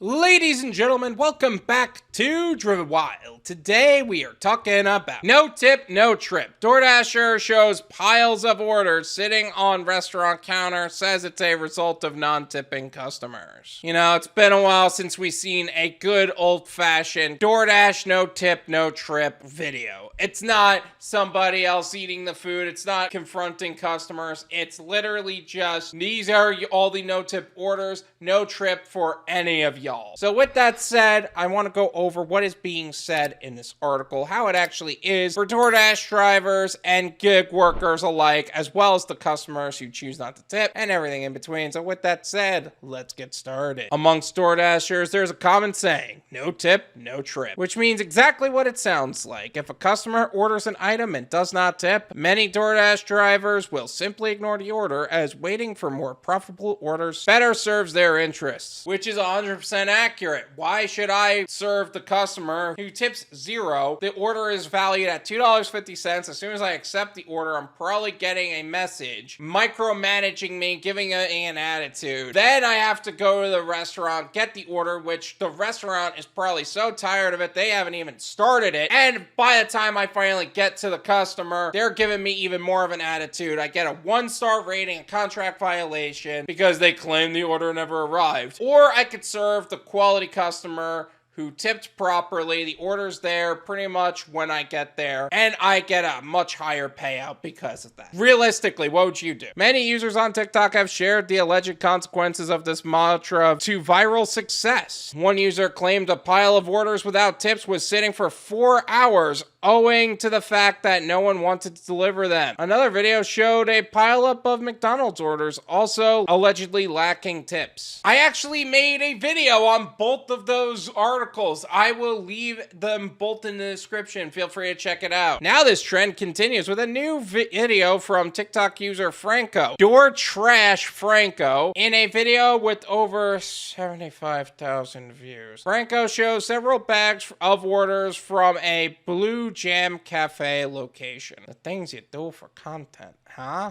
Ladies and gentlemen, welcome back to Driven Wild. Today we are talking about no tip, no trip. DoorDasher shows piles of orders sitting on restaurant counter, says it's a result of non-tipping customers. You know, it's been a while since we've seen a good old-fashioned DoorDash no tip, no trip video. It's not somebody else eating the food. It's not confronting customers. It's literally just, these are all the no tip orders, no trip for any of y'all. So with that said, I want to go over what is being said in this article, how it actually is for DoorDash drivers and gig workers alike, as well as the customers who choose not to tip and everything in between. So with that said, let's get started. Amongst DoorDashers, there's a common saying, no tip, no trip, which means exactly what it sounds like. If a customer orders an item and does not tip, many DoorDash drivers will simply ignore the order as waiting for more profitable orders better serves their interests, which is 100% accurate. Why should I serve the customer who tips $0? The order is valued at $2.50. As soon as I accept the order, I'm probably getting a message micromanaging me, giving me an attitude. Then I have to go to the restaurant, get the order, which the restaurant is probably so tired of it, they haven't even started it. And by the time I finally get to the customer, they're giving me even more of an attitude. I get a 1-star rating, a contract violation, because they claim the order never arrived. Or I could serve the quality customer who tipped properly. The order's there pretty much when I get there, and I get a much higher payout because of that. Realistically, what would you do? Many users on TikTok have shared the alleged consequences of this mantra to viral success. One user claimed a pile of orders without tips was sitting for 4 hours owing to the fact that no one wanted to deliver them. Another video showed a pileup of McDonald's orders, also allegedly lacking tips. I actually made a video on both of those articles. I will leave them both in the description. Feel free to check it out. Now this trend continues with a new video from TikTok user Franco, Doortrashfranco, in a video with over 75,000 views. Franco shows several bags of orders from a Blue Jam Cafe location. The things you do for content, huh?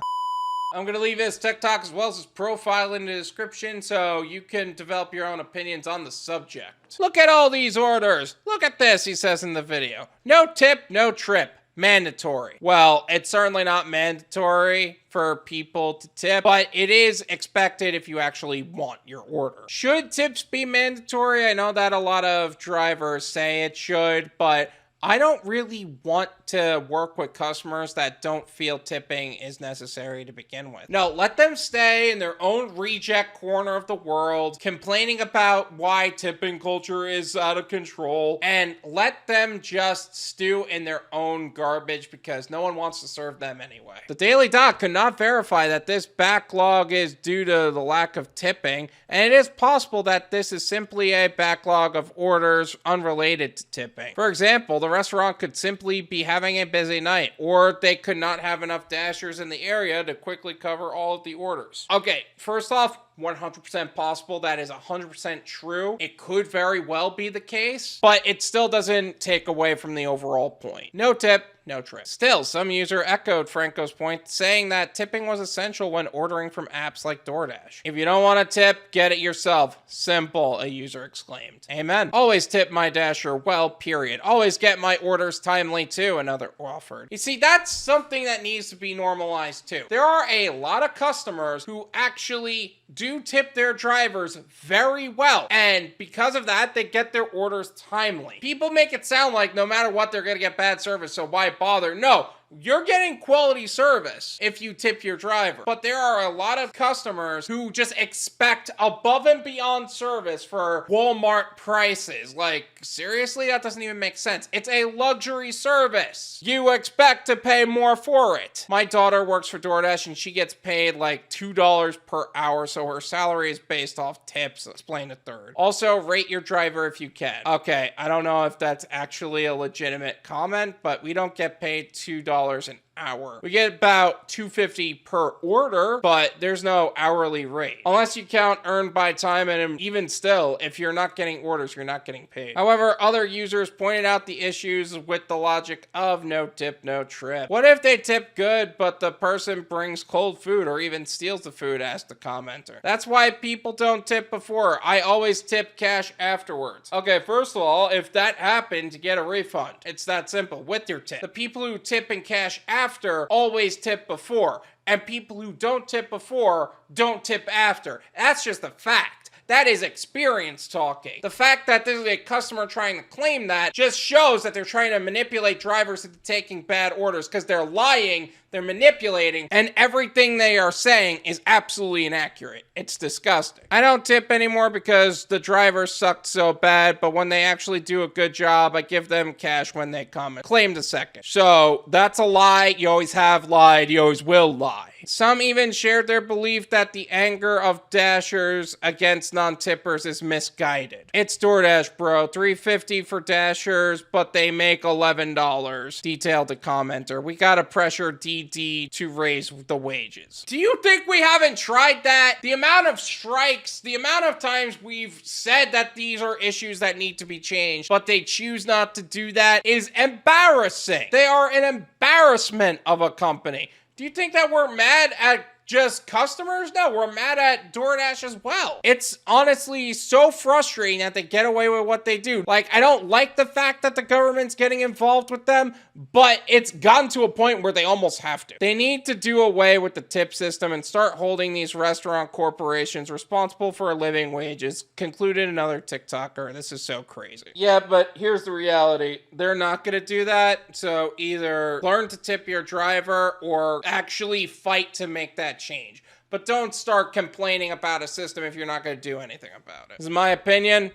I'm going to leave his TikTok as well as his profile in the description so you can develop your own opinions on the subject. Look at all these orders. Look at this, he says in the video. No tip, no trip. Mandatory. Well, it's certainly not mandatory for people to tip, but it is expected if you actually want your order. Should tips be mandatory? I know that a lot of drivers say it should, but I don't really want to work with customers that don't feel tipping is necessary to begin with. No, let them stay in their own reject corner of the world, complaining about why tipping culture is out of control, and let them just stew in their own garbage because no one wants to serve them anyway. The Daily Dot could not verify that this backlog is due to the lack of tipping, and it is possible that this is simply a backlog of orders unrelated to tipping. For example, the restaurant could simply be having a busy night, or they could not have enough dashers in the area to quickly cover all of the orders. Okay, first off, 100% possible. That is 100% true. It could very well be the case, but it still doesn't take away from the overall point. No tip, no trip. Still, some user echoed Franco's point, saying that tipping was essential when ordering from apps like DoorDash. If you don't want a tip, get it yourself. Simple, a user exclaimed. Amen. Always tip my dasher well, period. Always get my orders timely too, another offered. You see, that's something that needs to be normalized too. There are a lot of customers who actually do tip their drivers very well, and because of that, they get their orders timely. People make it sound like no matter what, they're gonna get bad service, so why bother? No. You're getting quality service if you tip your driver. But there are a lot of customers who just expect above and beyond service for Walmart prices. Like, seriously? That doesn't even make sense. It's a luxury service. You expect to pay more for it. My daughter works for DoorDash and she gets paid like $2 per hour, so her salary is based off tips. Explain a third. Also, rate your driver if you can. Okay, I don't know if that's actually a legitimate comment, but we don't get paid $2 an hour. We get about $2.50 per order, but there's no hourly rate. Unless you count earned by time, and even still, if you're not getting orders, you're not getting paid. However, other users pointed out the issues with the logic of no tip, no trip. What if they tip good, but the person brings cold food or even steals the food, asked the commenter. That's why people don't tip before. I always tip cash afterwards. Okay, first of all, if that happened, you get a refund. It's that simple with your tip. The people who tip in cash after always tip before, and people who don't tip before don't tip after. That's just a fact. That is experience talking. The fact that this is a customer trying to claim that just shows that they're trying to manipulate drivers into taking bad orders, because they're lying, they're manipulating, and everything they are saying is absolutely inaccurate. It's disgusting. I don't tip anymore because the drivers sucked so bad, but when they actually do a good job, I give them cash when they come and claim the second. So that's a lie. You always have lied. You always will lie. Some even shared their belief that the anger of Dashers against non-tippers is misguided. It's DoorDash, bro. $3.50 for Dashers, but they make $11. Detailed the commenter. We gotta pressure DD to raise the wages. Do you think we haven't tried that? The amount of strikes, the amount of times we've said that these are issues that need to be changed, but they choose not to do that is embarrassing. They are an embarrassment of a company. Do you think that we're mad at just customers? No, we're mad at DoorDash as well. It's honestly so frustrating that they get away with what they do. Like, I don't like the fact that the government's getting involved with them, but it's gotten to a point where they almost have to. They need to do away with the tip system and start holding these restaurant corporations responsible for living wages, concluded another TikToker. This is so crazy. Yeah, but here's the reality. They're not gonna do that, so either learn to tip your driver or actually fight to make that change. But don't start complaining about a system if you're not going to do anything about it. This is my opinion.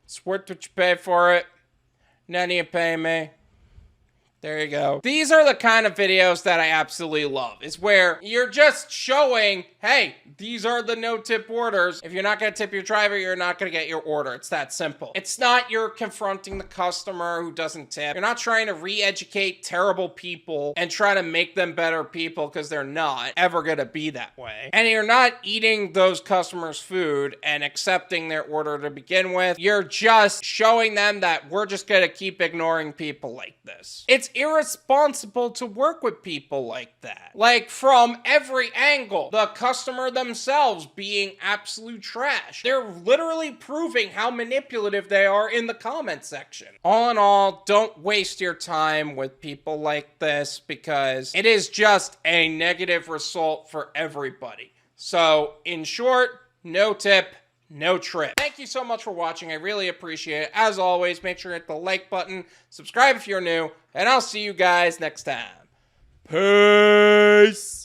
It's worth what you pay for it. None of you pay me. There you go. These are the kind of videos that I absolutely love. It's where you're just showing, hey, these are the no tip orders. If you're not going to tip your driver, you're not going to get your order. It's that simple. It's not you're confronting the customer who doesn't tip. You're not trying to re-educate terrible people and try to make them better people, because they're not ever going to be that way. And you're not eating those customers' food and accepting their order to begin with. You're just showing them that we're just going to keep ignoring people like this. It's irresponsible to work with people like that. Like, from every angle. The customer themselves being absolute trash. They're literally proving how manipulative they are in the comment section. All in all, don't waste your time with people like this, because it is just a negative result for everybody. So, in short, no tip, no trip. Thank you so much for watching. I really appreciate it. As always, make sure to hit the like button, subscribe if you're new, and I'll see you guys next time. Peace!